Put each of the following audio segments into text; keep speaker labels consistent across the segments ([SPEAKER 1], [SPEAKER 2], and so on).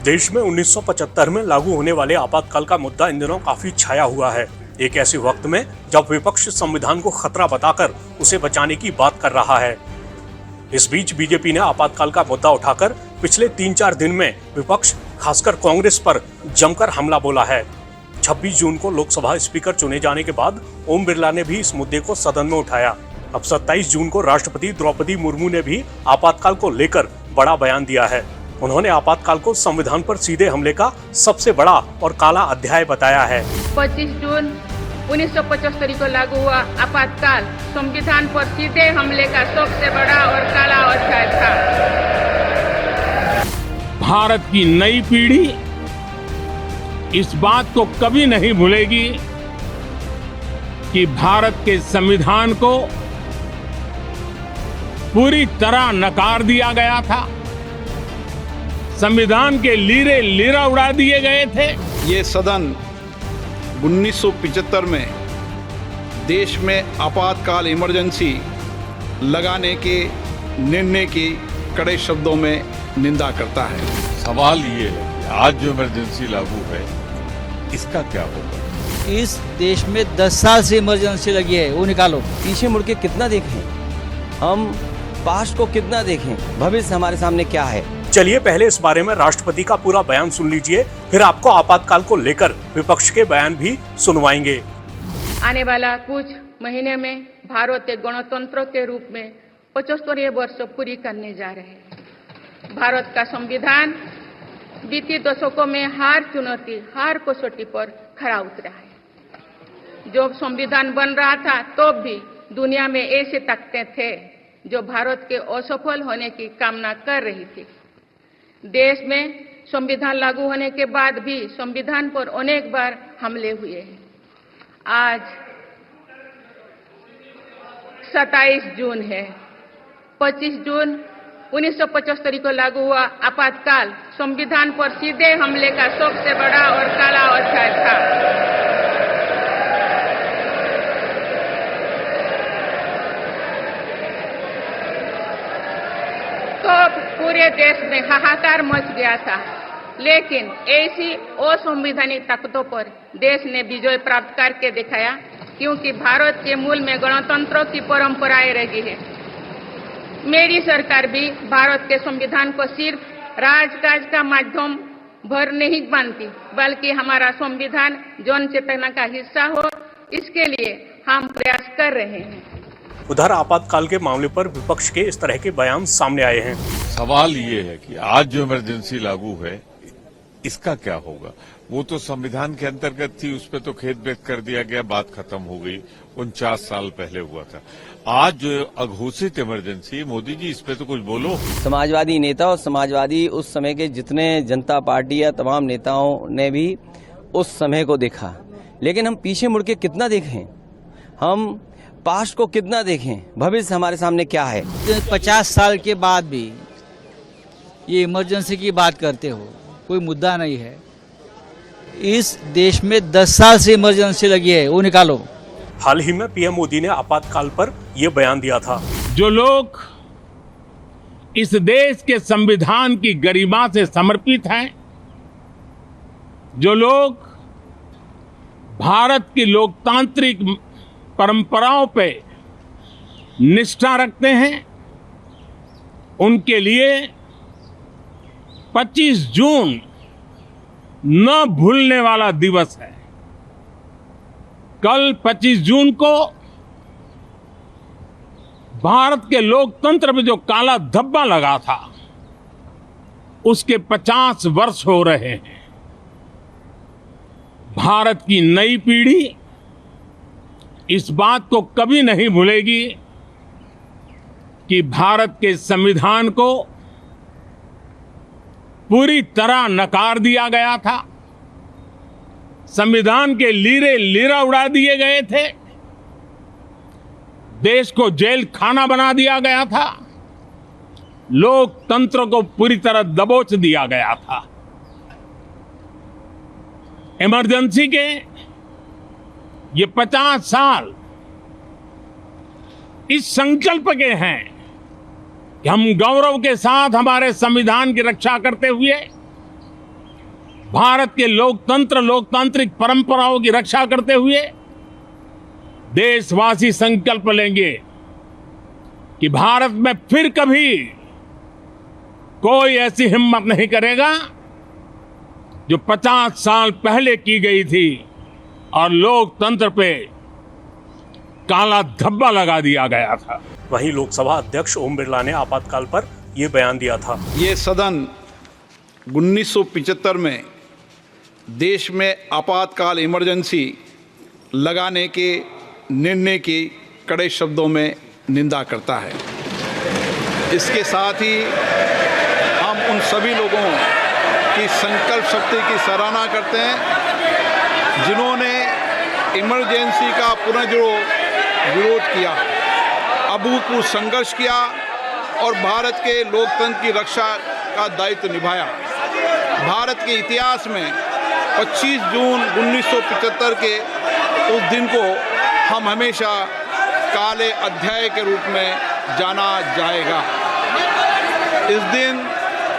[SPEAKER 1] देश में 1975 में लागू होने वाले आपातकाल का मुद्दा इन दिनों काफी छाया हुआ है। एक ऐसे वक्त में जब विपक्ष संविधान को खतरा बताकर उसे बचाने की बात कर रहा है। इस बीच बीजेपी ने आपातकाल का मुद्दा उठाकर पिछले 3-4 दिन में विपक्ष खासकर कांग्रेस पर जमकर हमला बोला है। 26 जून को लोकसभा स्पीकर चुने जाने के बाद ओम बिरला ने भी इस मुद्दे को सदन में उठाया। अब 27 जून को राष्ट्रपति द्रौपदी मुर्मू ने भी आपातकाल को लेकर बड़ा बयान दिया है। उन्होंने आपातकाल को संविधान पर सीधे हमले का सबसे बड़ा और काला अध्याय बताया है।
[SPEAKER 2] 25 जून 1975 को लागू हुआ आपातकाल संविधान पर सीधे हमले का सबसे बड़ा और काला अध्याय था।
[SPEAKER 3] भारत की नई पीढ़ी इस बात को कभी नहीं भूलेगी कि भारत के संविधान को पूरी तरह नकार दिया गया था। संविधान के लीरे लीरा उड़ा दिए गए थे।
[SPEAKER 4] ये सदन 1975 में देश में आपातकाल इमरजेंसी लगाने के निर्णय की कड़े शब्दों में निंदा करता है।
[SPEAKER 5] सवाल ये है कि आज जो इमरजेंसी लागू है इसका क्या होगा?
[SPEAKER 6] इस देश में 10 साल से इमरजेंसी लगी है, वो निकालो। पीछे मुड़ के कितना देखें, हम पास्ट को कितना देखें, भविष्य हमारे सामने क्या है।
[SPEAKER 1] चलिए पहले इस बारे में राष्ट्रपति का पूरा बयान सुन लीजिए, फिर आपको आपातकाल को लेकर विपक्ष के बयान भी सुनवाएंगे।
[SPEAKER 2] आने वाला कुछ महीने में भारत एक गणतंत्र के रूप में 75वें वर्ष पूरी करने जा रहे हैं। भारत का संविधान बीते दशकों में हर कसौटी पर खरा उतरा है। जो संविधान बन रहा था तो भी दुनिया में ऐसे ताकतें थे जो भारत के असफल होने की कामना कर रही थी। देश में संविधान लागू होने के बाद भी संविधान पर अनेक बार हमले हुए हैं। आज 27 जून है। 25 जून 1975 को लागू हुआ आपातकाल संविधान पर सीधे हमले का सबसे बड़ा और काला अध्याय था। तो पूरे देश में हाहाकार मच गया था, लेकिन ऐसी असंवैधानिक ताकतों पर देश ने विजय प्राप्त करके दिखाया, क्योंकि भारत के मूल में गणतंत्र की परंपराएं रही है। मेरी सरकार भी भारत के संविधान को सिर्फ राजकाज का माध्यम भर नहीं मानती, बल्कि हमारा संविधान जन चेतना का हिस्सा हो, इसके लिए हम प्रयास कर रहे हैं।
[SPEAKER 1] उधर आपातकाल के मामले पर विपक्ष के इस तरह के बयान सामने आए हैं।
[SPEAKER 5] सवाल ये है कि आज जो इमरजेंसी लागू है इसका क्या होगा? वो तो संविधान के अंतर्गत थी, उस पर तो खेद व्यक्त कर दिया गया, बात खत्म हो गई। 49 साल पहले हुआ था। आज जो अघोषित इमरजेंसी, मोदी जी इस पे तो कुछ बोलो।
[SPEAKER 6] समाजवादी नेता और समाजवादी उस समय के जितने जनता पार्टी या तमाम नेताओं ने भी उस समय को देखा, लेकिन हम पीछे मुड़ के कितना देखें, हम पास्ट को कितना देखें, भविष्य हमारे सामने क्या है।
[SPEAKER 7] 50 साल के बाद भी ये इमरजेंसी की बात करते हो, कोई मुद्दा नहीं है। इस देश में 10 साल से इमरजेंसी लगी है, वो निकालो।
[SPEAKER 1] हाल ही में पीएम मोदी ने आपातकाल पर यह बयान दिया था।
[SPEAKER 3] जो लोग इस देश के संविधान की गरिमा से समर्पित हैं, जो लोग भारत की लोकतांत्रिक परंपराओं पे निष्ठा रखते हैं, उनके लिए 25 जून न भूलने वाला दिवस है। कल 25 जून को भारत के लोकतंत्र में जो काला धब्बा लगा था, उसके 50 वर्ष हो रहे हैं। भारत की नई पीढ़ी इस बात को कभी नहीं भूलेगी कि भारत के संविधान को पूरी तरह नकार दिया गया था। संविधान के लीरे लीरा उड़ा दिए गए थे। देश को जेल खाना बना दिया गया था। लोकतंत्र को पूरी तरह दबोच दिया गया था। इमरजेंसी के ये 50 साल इस संकल्प के हैं कि हम गौरव के साथ हमारे संविधान की रक्षा करते हुए भारत के लोकतांत्रिक परंपराओं की रक्षा करते हुए देशवासी संकल्प लेंगे कि भारत में फिर कभी कोई ऐसी हिम्मत नहीं करेगा जो 50 साल पहले की गई थी और लोकतंत्र पे काला धब्बा लगा दिया गया था।
[SPEAKER 1] वहीं लोकसभा अध्यक्ष ओम बिरला ने आपातकाल पर यह बयान दिया था।
[SPEAKER 4] ये सदन 1975 में देश में आपातकाल इमरजेंसी लगाने के निर्णय की कड़े शब्दों में निंदा करता है। इसके साथ ही हम उन सभी लोगों की संकल्प शक्ति की सराहना करते हैं जिन्होंने इमरजेंसी का पुनर्जुड़ो विरोध किया, अभूतपूर्व संघर्ष किया और भारत के लोकतंत्र की रक्षा का दायित्व निभाया। भारत के इतिहास में 25 जून 1975 के उस दिन को हम हमेशा काले अध्याय के रूप में जाना जाएगा। इस दिन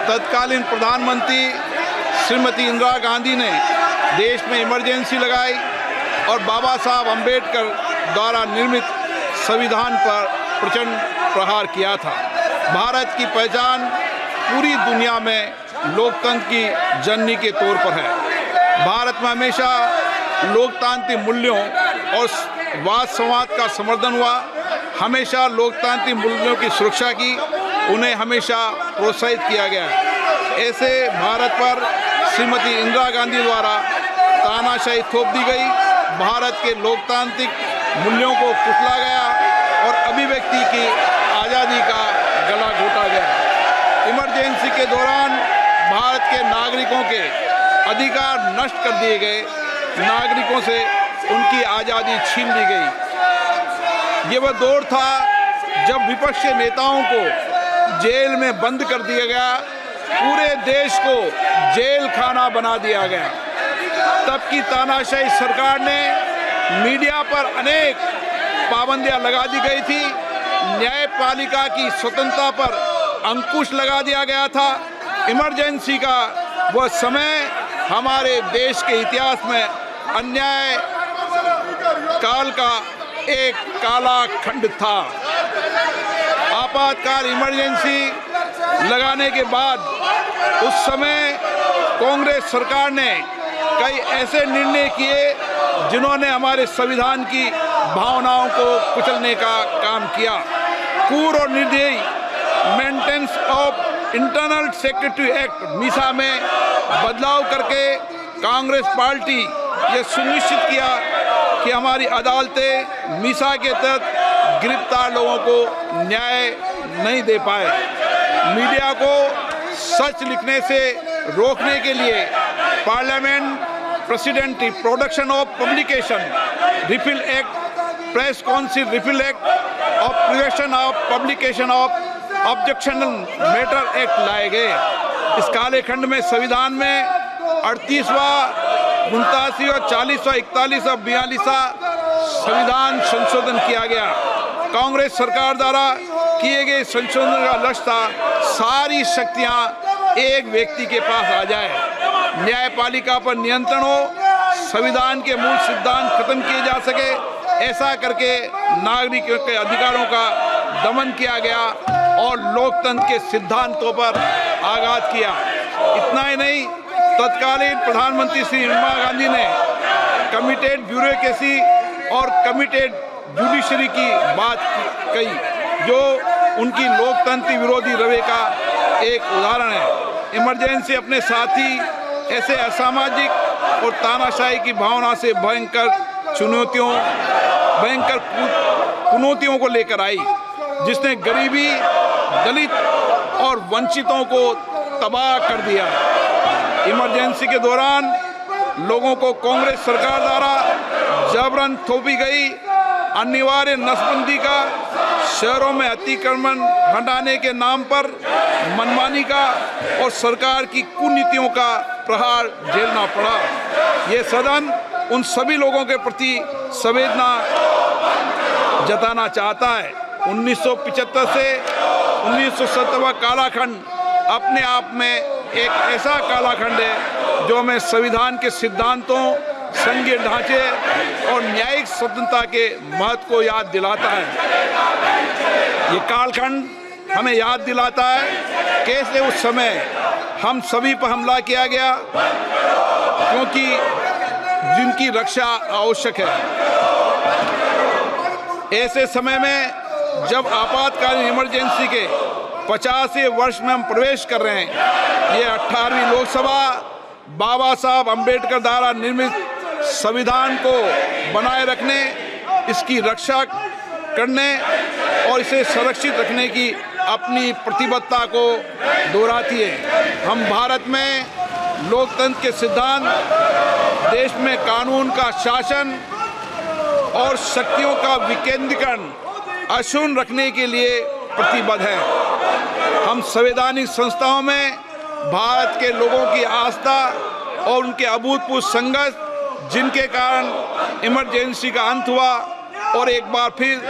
[SPEAKER 4] तत्कालीन प्रधानमंत्री श्रीमती इंदिरा गांधी ने देश में इमरजेंसी लगाई और बाबा साहब अंबेडकर द्वारा निर्मित संविधान पर प्रचंड प्रहार किया था। भारत की पहचान पूरी दुनिया में लोकतंत्र की जननी के तौर पर है। भारत में हमेशा लोकतांत्रिक मूल्यों और वाद संवाद का समर्थन हुआ, हमेशा लोकतांत्रिक मूल्यों की सुरक्षा की, उन्हें हमेशा प्रोत्साहित किया गया। ऐसे भारत पर श्रीमती इंदिरा गांधी द्वारा तानाशाही थोप दी गई, भारत के लोकतांत्रिक मूल्यों को कुचला गया और अभिव्यक्ति की आज़ादी का गला घोटा गया। इमरजेंसी के दौरान भारत के नागरिकों के अधिकार नष्ट कर दिए गए, नागरिकों से उनकी आज़ादी छीन ली गई। ये वह दौर था जब विपक्षी नेताओं को जेल में बंद कर दिया गया, पूरे देश को जेल खाना बना दिया गया। तब की तानाशाही सरकार ने मीडिया पर अनेक पाबंदियां लगा दी गई थी, न्यायपालिका की स्वतंत्रता पर अंकुश लगा दिया गया था। इमरजेंसी का वह समय हमारे देश के इतिहास में अन्याय काल का एक काला खंड था। आपातकाल इमरजेंसी लगाने के बाद उस समय कांग्रेस सरकार ने कई ऐसे निर्णय किए जिन्होंने हमारे संविधान की भावनाओं को कुचलने का काम किया। क्रूर और निर्दयी maintenance of internal secretary act Misa में बदलाव करके कांग्रेस पार्टी ये सुनिश्चित किया कि हमारी अदालतें मीसा के तहत गिरफ्तार लोगों को न्याय नहीं दे पाए। मीडिया को सच लिखने से रोकने के लिए parliament president production of publication repeal act, press council repeal act और prevention of publication of objectional matter act लाए गए। इस काले खंड में संविधान में 38वां, 89वां, 40वां, 41वां, 42वां संविधान संशोधन किया गया। कांग्रेस सरकार द्वारा किए गए संशोधन का लक्ष्य था सारी शक्तियां एक व्यक्ति के पास आ जाए, न्यायपालिका पर नियंत्रण हो, संविधान के मूल सिद्धांत खत्म किए जा सके। ऐसा करके नागरिकों के अधिकारों का दमन किया गया और लोकतंत्र के सिद्धांतों पर आघात किया। इतना ही नहीं, तत्कालीन प्रधानमंत्री श्री इंदिरा गांधी ने कमिटेड ब्यूरोक्रेसी और कमिटेड जुडिशरी की बात कही, जो उनकी लोकतंत्र विरोधी रवैये का एक उदाहरण है। इमरजेंसी अपने साथ ही ऐसे असामाजिक और तानाशाही की भावना से भयंकर चुनौतियों को लेकर आई, जिसने गरीबी, दलित और वंचितों को तबाह कर दिया। इमरजेंसी के दौरान लोगों को कांग्रेस सरकार द्वारा जबरन थोपी गई अनिवार्य नसबंदी का, शहरों में अतिक्रमण हटाने के नाम पर मनमानी का और सरकार की कुनीतियों का प्रहार झेलना पड़ा। ये सदन उन सभी लोगों के प्रति संवेदना जताना चाहता है। 1975 से 1970 कालाखंड अपने आप में एक ऐसा कालाखंड है जो हमें संविधान के सिद्धांतों, संघीय ढांचे और न्यायिक स्वतंत्रता के महत्व को याद दिलाता है। ये कालखंड हमें याद दिलाता है कैसे उस समय हम सभी पर हमला किया गया, क्योंकि जिनकी रक्षा आवश्यक है। ऐसे समय में जब आपातकालीन इमरजेंसी के 50वें वर्ष में हम प्रवेश कर रहे हैं, ये 18वीं लोकसभा बाबा साहब अंबेडकर द्वारा निर्मित संविधान को बनाए रखने, इसकी रक्षा करने और इसे सुरक्षित रखने की अपनी प्रतिबद्धता को दोहराती है। हम भारत में लोकतंत्र के सिद्धांत, देश में कानून का शासन और शक्तियों का विकेंद्रीकरण अक्षुण्ण रखने के लिए प्रतिबद्ध हैं। हम संवैधानिक संस्थाओं में भारत के लोगों की आस्था और उनके अभूतपूर्व संघर्ष, जिनके कारण इमरजेंसी का अंत हुआ और एक बार फिर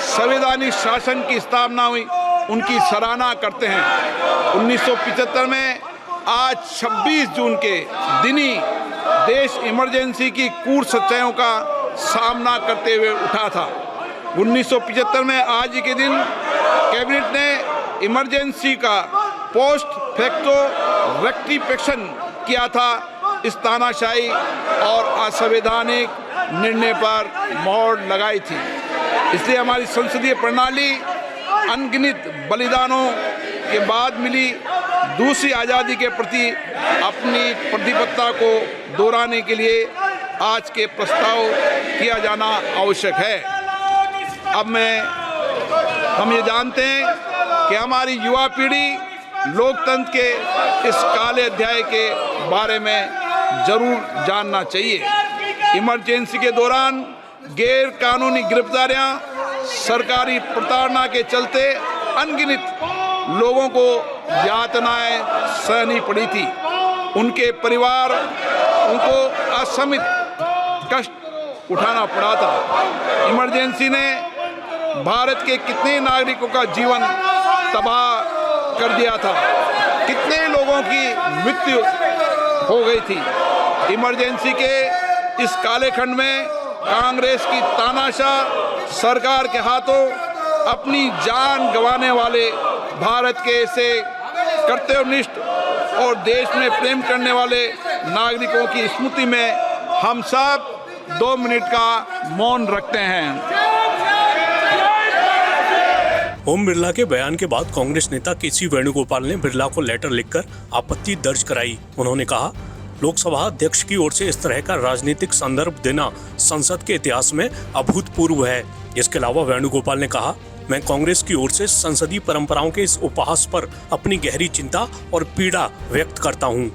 [SPEAKER 4] संवैधानिक शासन की स्थापना हुई, उनकी सराहना करते हैं। 1975 में आज 26 जून के दिन ही देश इमरजेंसी की क्रूर सच्चाइयों का सामना करते हुए उठा था। 1975 में आज ही के दिन कैबिनेट ने इमरजेंसी का पोस्ट फैक्टो रेक्टिफिकेशन किया था। इस तानाशाही और असंवैधानिक निर्णय पर मोहर लगाई थी। इसलिए हमारी संसदीय प्रणाली अनगिनत बलिदानों के बाद मिली दूसरी आज़ादी के प्रति अपनी प्रतिबद्धता को दोहराने के लिए आज के प्रस्ताव किया जाना आवश्यक है। अब हम ये जानते हैं कि हमारी युवा पीढ़ी लोकतंत्र के इस काले अध्याय के बारे में जरूर जानना चाहिए। इमरजेंसी के दौरान गैर कानूनी गिरफ्तारियां, सरकारी प्रताड़ना के चलते अनगिनत लोगों को यातनाएं सहनी पड़ी थी। उनके परिवार उनको असमित कष्ट उठाना पड़ा था। इमरजेंसी ने भारत के कितने नागरिकों का जीवन तबाह कर दिया था, कितने लोगों की मृत्यु हो गई थी। इमरजेंसी के इस काले खंड में कांग्रेस की तानाशाह सरकार के हाथों अपनी जान गंवाने वाले भारत के ऐसे कर्तव्यनिष्ठ और देश में प्रेम करने वाले नागरिकों की स्मृति में हम सब 2 मिनट का मौन रखते हैं।
[SPEAKER 1] ओम बिरला के बयान के बाद कांग्रेस नेता केसी वेणुगोपाल ने बिरला को लेटर लिखकर आपत्ति दर्ज कराई। उन्होंने कहा, लोकसभा अध्यक्ष की ओर से इस तरह का राजनीतिक संदर्भ देना संसद के इतिहास में अभूतपूर्व है। इसके अलावा वेणुगोपाल ने कहा, मैं कांग्रेस की ओर से संसदीय परंपराओं के इस उपहास पर अपनी गहरी चिंता और पीड़ा व्यक्त करता हूं।